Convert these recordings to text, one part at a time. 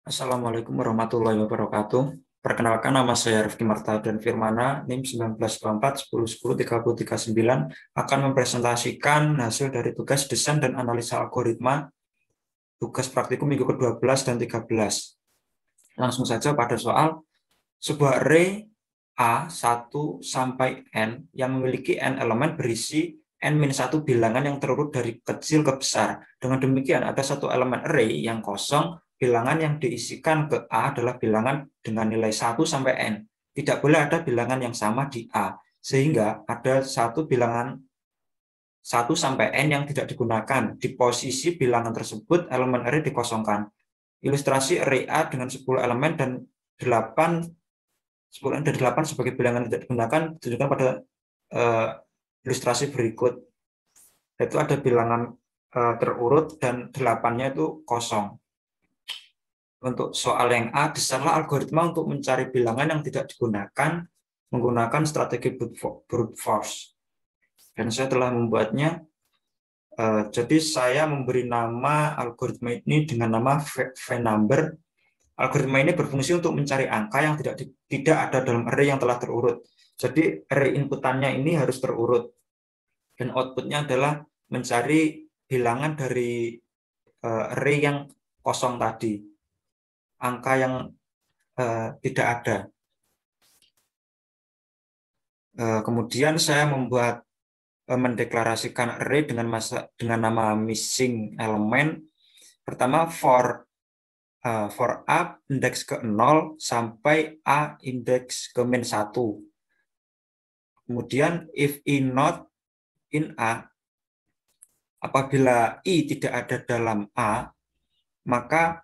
Assalamualaikum warahmatullahi wabarakatuh. Perkenalkan, nama saya Rifki Martadan Firmana, NIM 1994-1010-3039, akan mempresentasikan hasil dari tugas desain dan analisa algoritma, tugas praktikum minggu ke-12 dan 13. Langsung saja pada soal, sebuah array A 1 sampai N yang memiliki N elemen berisi N-1 bilangan yang terurut dari kecil ke besar. Dengan demikian, ada satu elemen array yang kosong, bilangan yang diisikan ke A adalah bilangan dengan nilai 1 sampai N. Tidak boleh ada bilangan yang sama di A, sehingga ada satu bilangan 1 sampai N yang tidak digunakan. Di posisi bilangan tersebut, elemen array dikosongkan. Ilustrasi array A dengan 10 elemen dan 8 10 dan 8 sebagai bilangan yang tidak digunakan ditunjukkan pada ilustrasi berikut. Itu ada bilangan terurut dan 8-nya itu kosong. Untuk soal yang A, desainlah algoritma untuk mencari bilangan yang tidak digunakan menggunakan strategi brute force. Dan saya telah membuatnya. Jadi saya memberi nama algoritma ini dengan nama vnumber. Algoritma ini berfungsi untuk mencari angka yang tidak ada dalam array yang telah terurut. Jadi array inputannya ini harus terurut. Dan outputnya adalah mencari bilangan dari array yang kosong tadi. Angka yang tidak ada. Kemudian saya mendeklarasikan array dengan nama missing element. Pertama, for A indeks ke 0 sampai A indeks ke min 1. Kemudian if I not in A, apabila I tidak ada dalam A, maka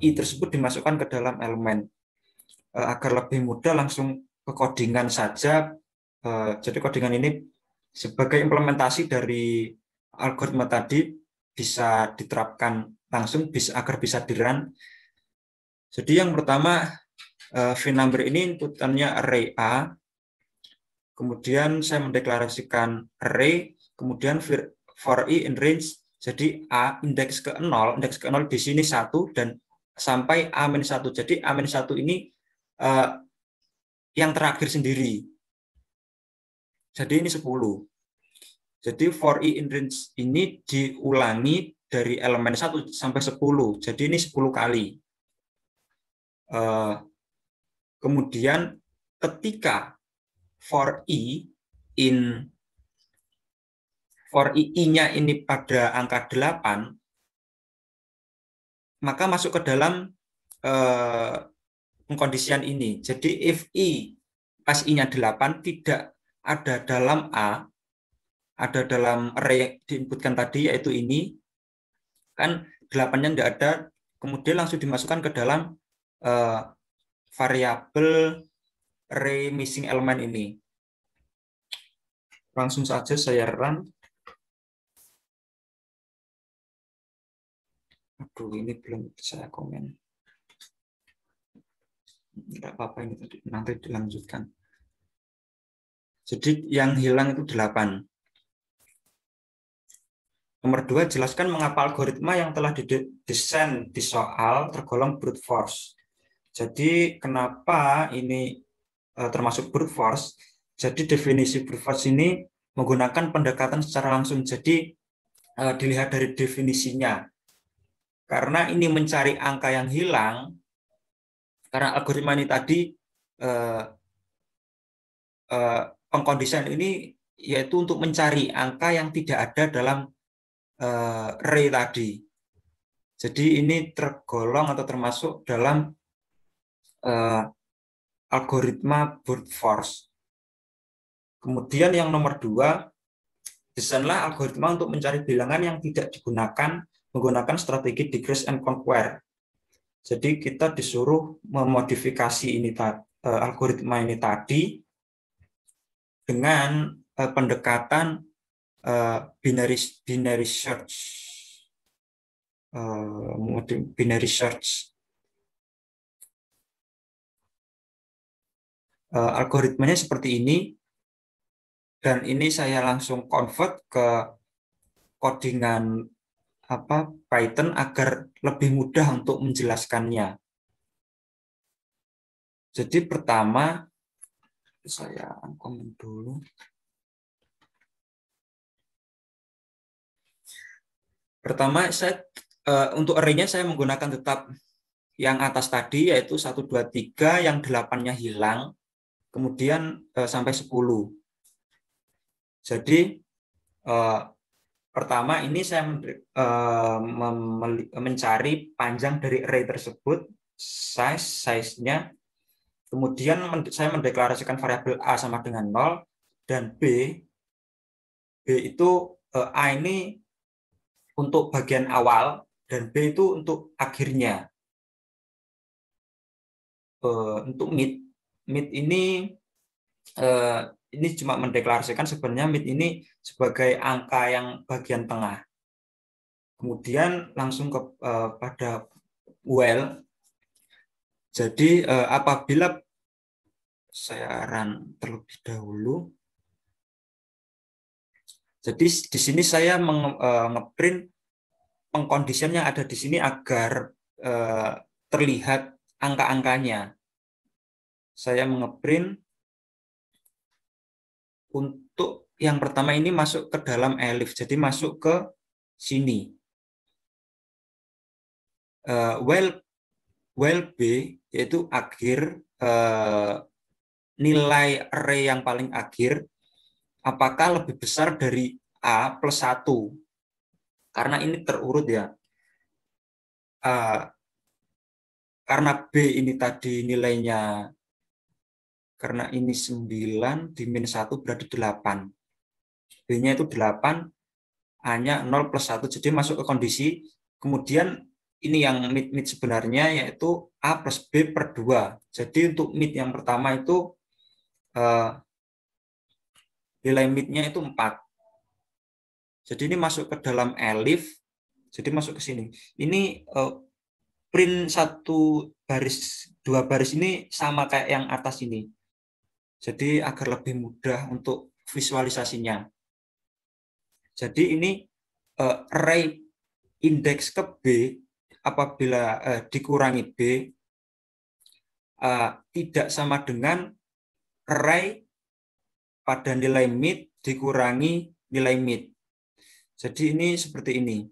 I tersebut dimasukkan ke dalam elemen. Agar lebih mudah langsung ke codingan saja. Jadi codingan ini sebagai implementasi dari algoritma tadi bisa diterapkan langsung agar bisa di-run. Jadi yang pertama, vnumber ini inputannya array A, kemudian saya mendeklarasikan array, kemudian for I in range, jadi A indeks ke 0 di sini 1 dan sampai A-1. Jadi A-1 ini yang terakhir sendiri. Jadi ini 10. Jadi for I in range ini diulangi dari elemen 1 sampai 10. Jadi ini 10 kali. Kemudian ketika for I-nya ini pada angka 8, maka masuk ke dalam pengkondisian ini. Jadi if I pas I-nya 8 tidak ada dalam A, ada dalam array yang diinputkan tadi, yaitu ini, kan 8-nya tidak ada, kemudian langsung dimasukkan ke dalam variabel array missing element ini. Langsung saja saya run. Aduh, ini belum saya komen. Tidak apa-apa, ini nanti dilanjutkan. Jadi yang hilang itu 8. Nomor 2, jelaskan mengapa algoritma yang telah didesain di soal tergolong brute force. Jadi kenapa ini termasuk brute force? Jadi definisi brute force ini menggunakan pendekatan secara langsung. Jadi dilihat dari definisinya. Karena ini mencari angka yang hilang, karena algoritma ini tadi pengkondisian ini yaitu untuk mencari angka yang tidak ada dalam array tadi. Jadi ini tergolong atau termasuk dalam algoritma brute force. Kemudian yang nomor 2, desainlah algoritma untuk mencari bilangan yang tidak digunakan menggunakan strategi decrease and conquer. Jadi kita disuruh memodifikasi ini algoritma ini tadi dengan pendekatan binary search. Algoritmanya seperti ini, dan ini saya langsung convert ke codingan Python agar lebih mudah untuk menjelaskannya. Jadi pertama saya komen dulu. Pertama saya untuk array-nya saya menggunakan tetap yang atas tadi, yaitu 1, 2, 3, yang 8-nya hilang, kemudian sampai 10. Jadi pertama ini saya mencari panjang dari array tersebut, size-nya, kemudian saya mendeklarasikan variabel A sama dengan 0, dan B itu A ini untuk bagian awal, dan B itu untuk akhirnya. Untuk mid ini cuma mendeklarasikan sebenarnya mid ini sebagai angka yang bagian tengah. Kemudian langsung pada while. Jadi apabila saya run terlebih dahulu, jadi di sini saya ngeprint pengkondisian yang ada di sini agar terlihat angka-angkanya. Saya ngeprint untuk yang pertama ini masuk ke dalam elif, jadi masuk ke sini. While B yaitu akhir, nilai array yang paling akhir apakah lebih besar dari A plus 1. Karena ini terurut ya. Karena B ini tadi nilainya, karena ini 9 di min 1 berarti 8. B-nya itu 8, A-nya 0 plus 1, jadi masuk ke kondisi. Kemudian ini yang mid sebenarnya yaitu A plus B per 2. Jadi untuk mid yang pertama itu nilai mid-nya itu 4. Jadi ini masuk ke dalam elif, jadi masuk ke sini. Ini print 2 baris ini sama kayak yang atas ini. Jadi agar lebih mudah untuk visualisasinya. Jadi ini array indeks ke B apabila dikurangi B tidak sama dengan array pada nilai mid dikurangi nilai mid. Jadi ini seperti ini.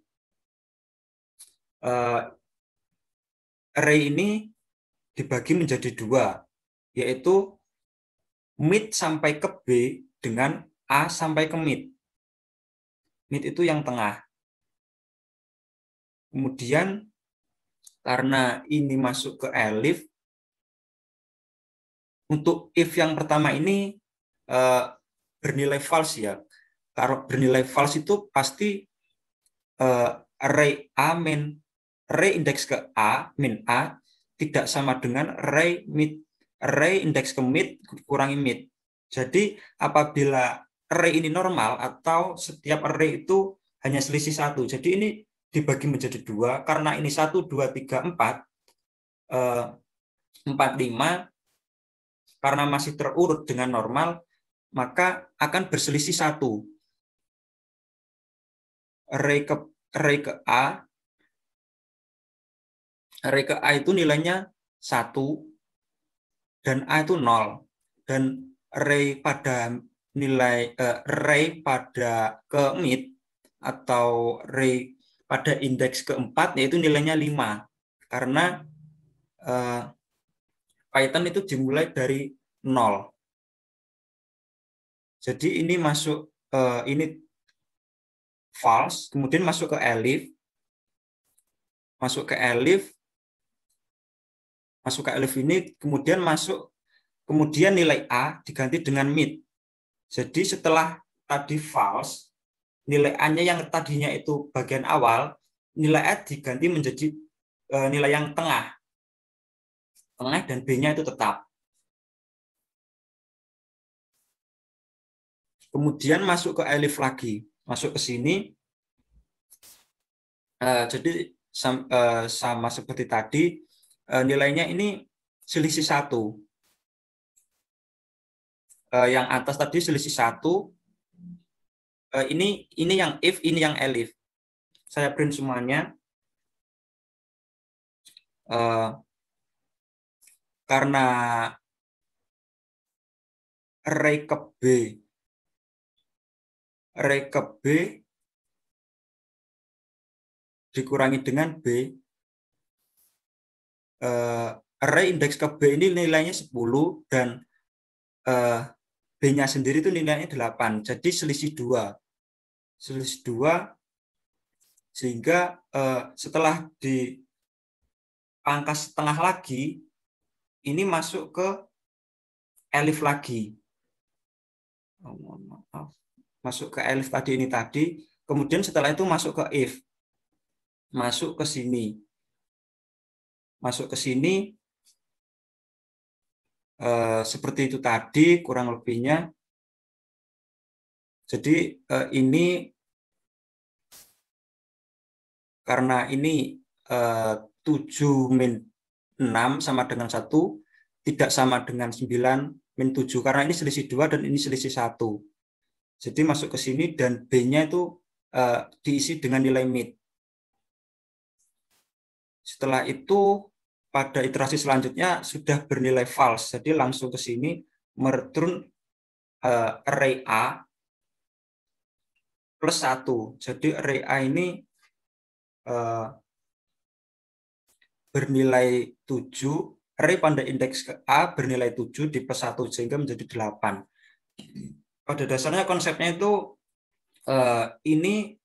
Array ini dibagi menjadi 2, yaitu mid sampai ke B dengan A sampai ke mid. Mid itu yang tengah. Kemudian karena ini masuk ke elif, untuk if yang pertama ini bernilai false ya. Kalau bernilai false itu pasti array A min array indeks ke A min A tidak sama dengan array indeks ke mid kurangi mid. Jadi apabila array ini normal atau setiap array itu hanya selisih 1. Jadi ini dibagi menjadi 2 karena ini 1, 2, 3, 4, 4, 5 karena masih terurut dengan normal maka akan berselisih 1. Array ke A itu nilainya 1 dan A itu 0, dan array pada ke mid atau array pada indeks keempat yaitu nilainya 5 karena Python itu dimulai dari 0. Jadi ini masuk ini false, kemudian masuk ke elif, ini kemudian nilai A diganti dengan mid. Jadi setelah tadi false, nilai A-nya yang tadinya itu bagian awal, nilai A diganti menjadi nilai yang tengah, dan B-nya itu tetap. Kemudian masuk ke elif lagi, masuk ke sini. Jadi sama seperti tadi, nilainya ini selisih 1. Yang atas tadi selisih 1. Ini yang if, ini yang elif. saya print semuanya. Karena array ke B dikurangi dengan B, array indeks ke B ini nilainya 10 dan B-nya sendiri itu nilainya 8. Jadi selisih 2. Selisih 2 sehingga setelah dipangkas setengah lagi, ini masuk ke elif lagi. Masuk ke elif tadi ini tadi. Kemudian setelah itu masuk ke if. Masuk ke sini. Masuk ke sini. Seperti itu tadi kurang lebihnya. Jadi ini karena ini 7 min 6 sama dengan 1, tidak sama dengan 9 min 7, karena ini selisih 2 dan ini selisih 1. Jadi masuk ke sini dan B-nya itu diisi dengan nilai mid. Setelah itu pada iterasi selanjutnya sudah bernilai false, jadi langsung ke sini mereturn array A plus 1. Jadi array A ini bernilai 7, array pada indeks A bernilai 7 di plus 1 sehingga menjadi 8. Pada dasarnya konsepnya itu ini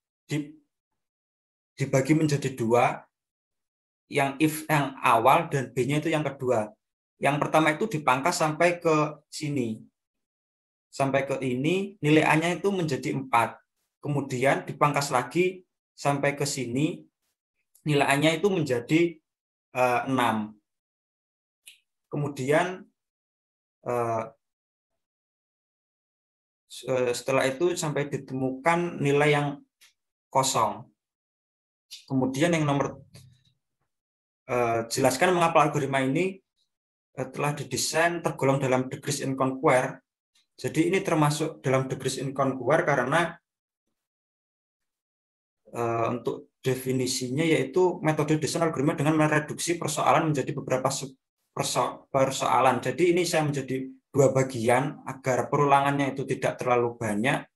dibagi menjadi 2, yang if yang awal dan B-nya itu yang kedua. Yang pertama itu dipangkas sampai ke sini. Sampai ke ini, nilai A-nya itu menjadi 4. Kemudian dipangkas lagi sampai ke sini, nilai A-nya itu menjadi 6. Kemudian setelah itu sampai ditemukan nilai yang kosong. Kemudian yang nomor jelaskan mengapa algoritma ini telah didesain tergolong dalam degrees inconquer. Jadi ini termasuk dalam degrees inconquer karena untuk definisinya yaitu metode desain algoritma dengan mereduksi persoalan menjadi beberapa persoalan. Jadi ini saya menjadi 2 bagian agar perulangannya itu tidak terlalu banyak,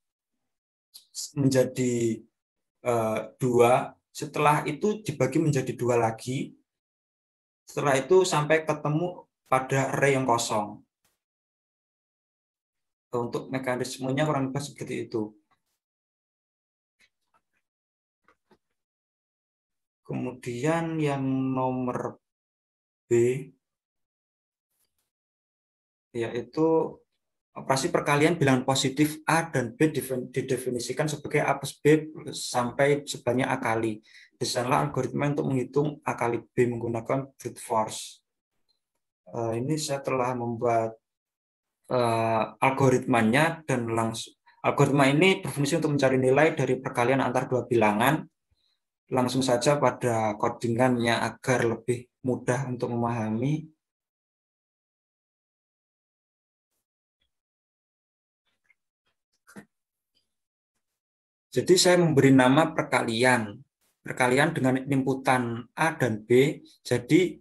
menjadi 2. Setelah itu dibagi menjadi 2 lagi. Setelah itu sampai ketemu pada array yang kosong. Untuk mekanismenya kurang lebih seperti itu. Kemudian yang nomor B yaitu operasi perkalian bilangan positif A dan B didefinisikan sebagai A plus B sampai sebanyak A kali. Desainlah algoritma untuk menghitung A kali B menggunakan brute force. Ini saya telah membuat algoritmanya dan langsung algoritma ini berfungsi untuk mencari nilai dari perkalian antar 2 bilangan. Langsung saja pada codingannya agar lebih mudah untuk memahami. Jadi saya memberi nama perkalian dengan inputan A dan B. Jadi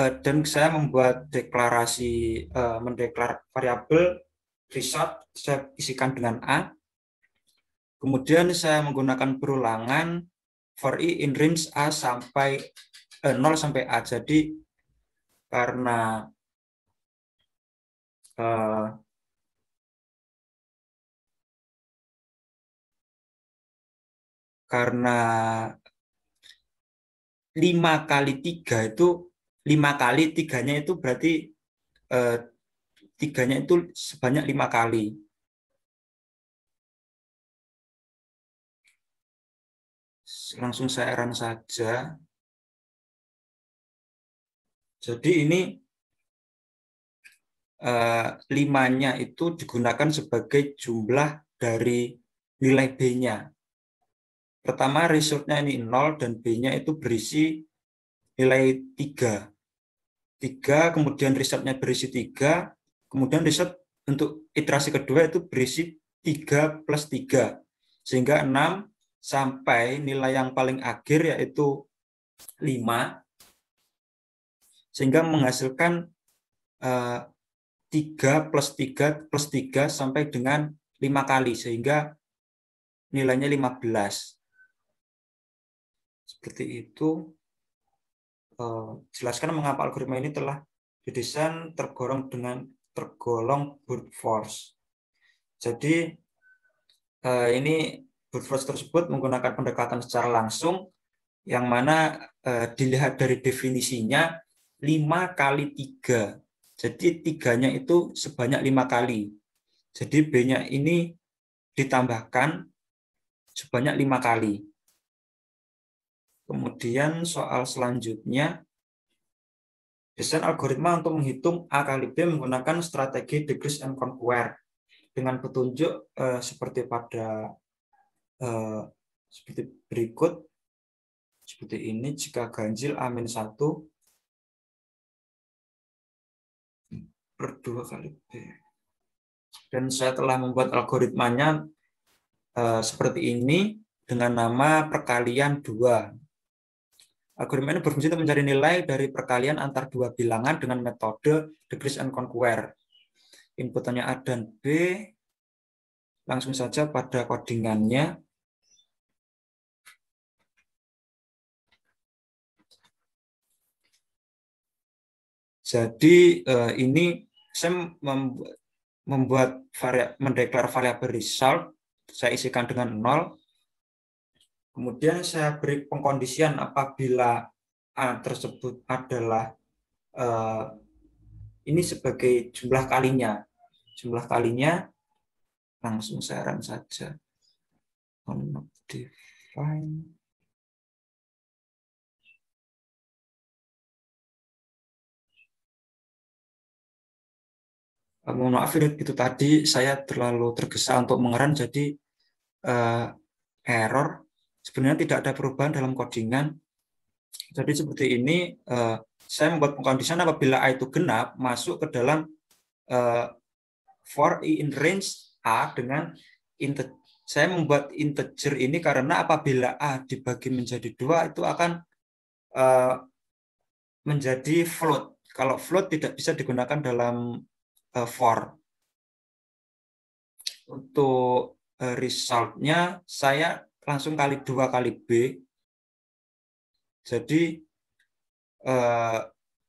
dan saya membuat deklarasi mendeklar variabel result, saya isikan dengan A. Kemudian saya menggunakan perulangan for i in range A sampai 0 sampai A. Jadi karena karena 5 kali 3 itu 5 kali 3-nya itu berarti 3-nya itu sebanyak 5 kali. Langsung saya run saja. Jadi ini 5-nya itu digunakan sebagai jumlah dari nilai B-nya. Pertama resultnya ini 0 dan B-nya itu berisi nilai 3. 3, kemudian resultnya berisi 3, kemudian result untuk iterasi kedua itu berisi 3 plus 3. Sehingga 6 sampai nilai yang paling akhir yaitu 5, sehingga menghasilkan 3 plus 3 plus 3 sampai dengan 5 kali, sehingga nilainya 15. Seperti itu. Jelaskan mengapa algoritma ini telah didesain tergolong brute force. Jadi ini brute force tersebut menggunakan pendekatan secara langsung, yang mana dilihat dari definisinya 5 kali 3. Jadi 3-nya itu sebanyak 5 kali. Jadi B-nya ini ditambahkan sebanyak 5 kali. Kemudian soal selanjutnya, desain algoritma untuk menghitung A kali B menggunakan strategi decrease and conquer dengan petunjuk seperti berikut. Seperti ini, jika ganjil A-1 per 2 kali B. Dan saya telah membuat algoritmanya seperti ini dengan nama perkalian 2. Algoritma ini berfungsi untuk mencari nilai dari perkalian antar dua bilangan dengan metode decrease and conquer. Inputannya A dan B. Langsung saja pada codingannya. Jadi ini saya mendeklar variabel result, saya isikan dengan 0. Kemudian saya beri pengkondisian apabila A tersebut adalah ini sebagai jumlah kalinya. Jumlah kalinya langsung saya run saja. Define. Mohon maaf, itu tadi saya terlalu tergesa untuk mengeran, jadi error. Sebenarnya tidak ada perubahan dalam codingan. Jadi seperti ini, saya membuat pengkondisian apabila A itu genap, masuk ke dalam for I in range A dengan integer. Saya membuat integer ini karena apabila A dibagi menjadi 2, itu akan menjadi float. Kalau float tidak bisa digunakan dalam for. Untuk resultnya saya langsung kali 2 kali B. Jadi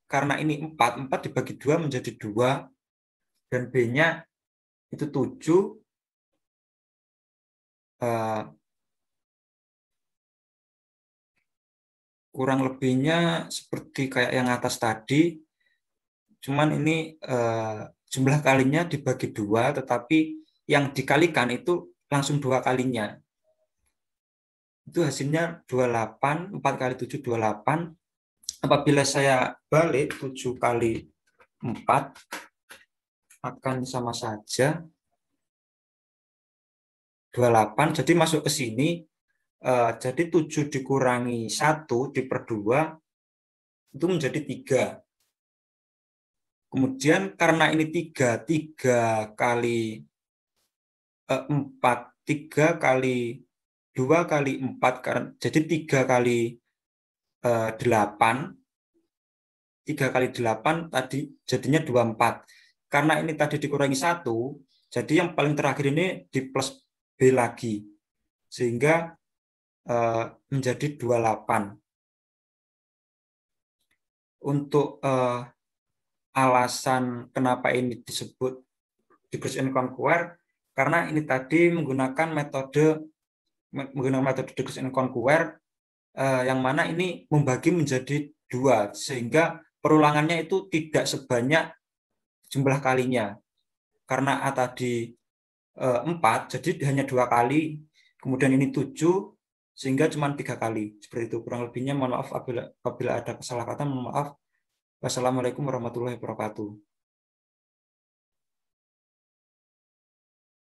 karena ini 4 dibagi 2 menjadi 2, dan B-nya itu 7. Kurang lebihnya seperti kayak yang atas tadi. Cuman ini jumlah kalinya dibagi 2, tetapi yang dikalikan itu langsung 2 kalinya. Itu hasilnya 28, 4 kali 7, 28. Apabila saya balik 7 kali 4, akan sama saja 28. Jadi masuk ke sini, jadi 7 dikurangi 1 per 2, itu menjadi 3. Kemudian karena ini 3 kali 4, 3 kali 2 kali 4, jadi 3 kali 8. 3 kali 8 tadi jadinya 24. Karena ini tadi dikurangi 1, jadi yang paling terakhir ini di plus B lagi. Sehingga menjadi 28. Untuk alasan kenapa ini disebut decrease and conquer, karena ini tadi menggunakan metode decrease and conquer, yang mana ini membagi menjadi 2, sehingga perulangannya itu tidak sebanyak jumlah kalinya. Karena A tadi 4, jadi hanya 2 kali, kemudian ini 7, sehingga cuma 3 kali. Seperti itu kurang lebihnya. Mohon maaf apabila ada kesalahan kata, mohon maaf. Wassalamualaikum warahmatullahi wabarakatuh.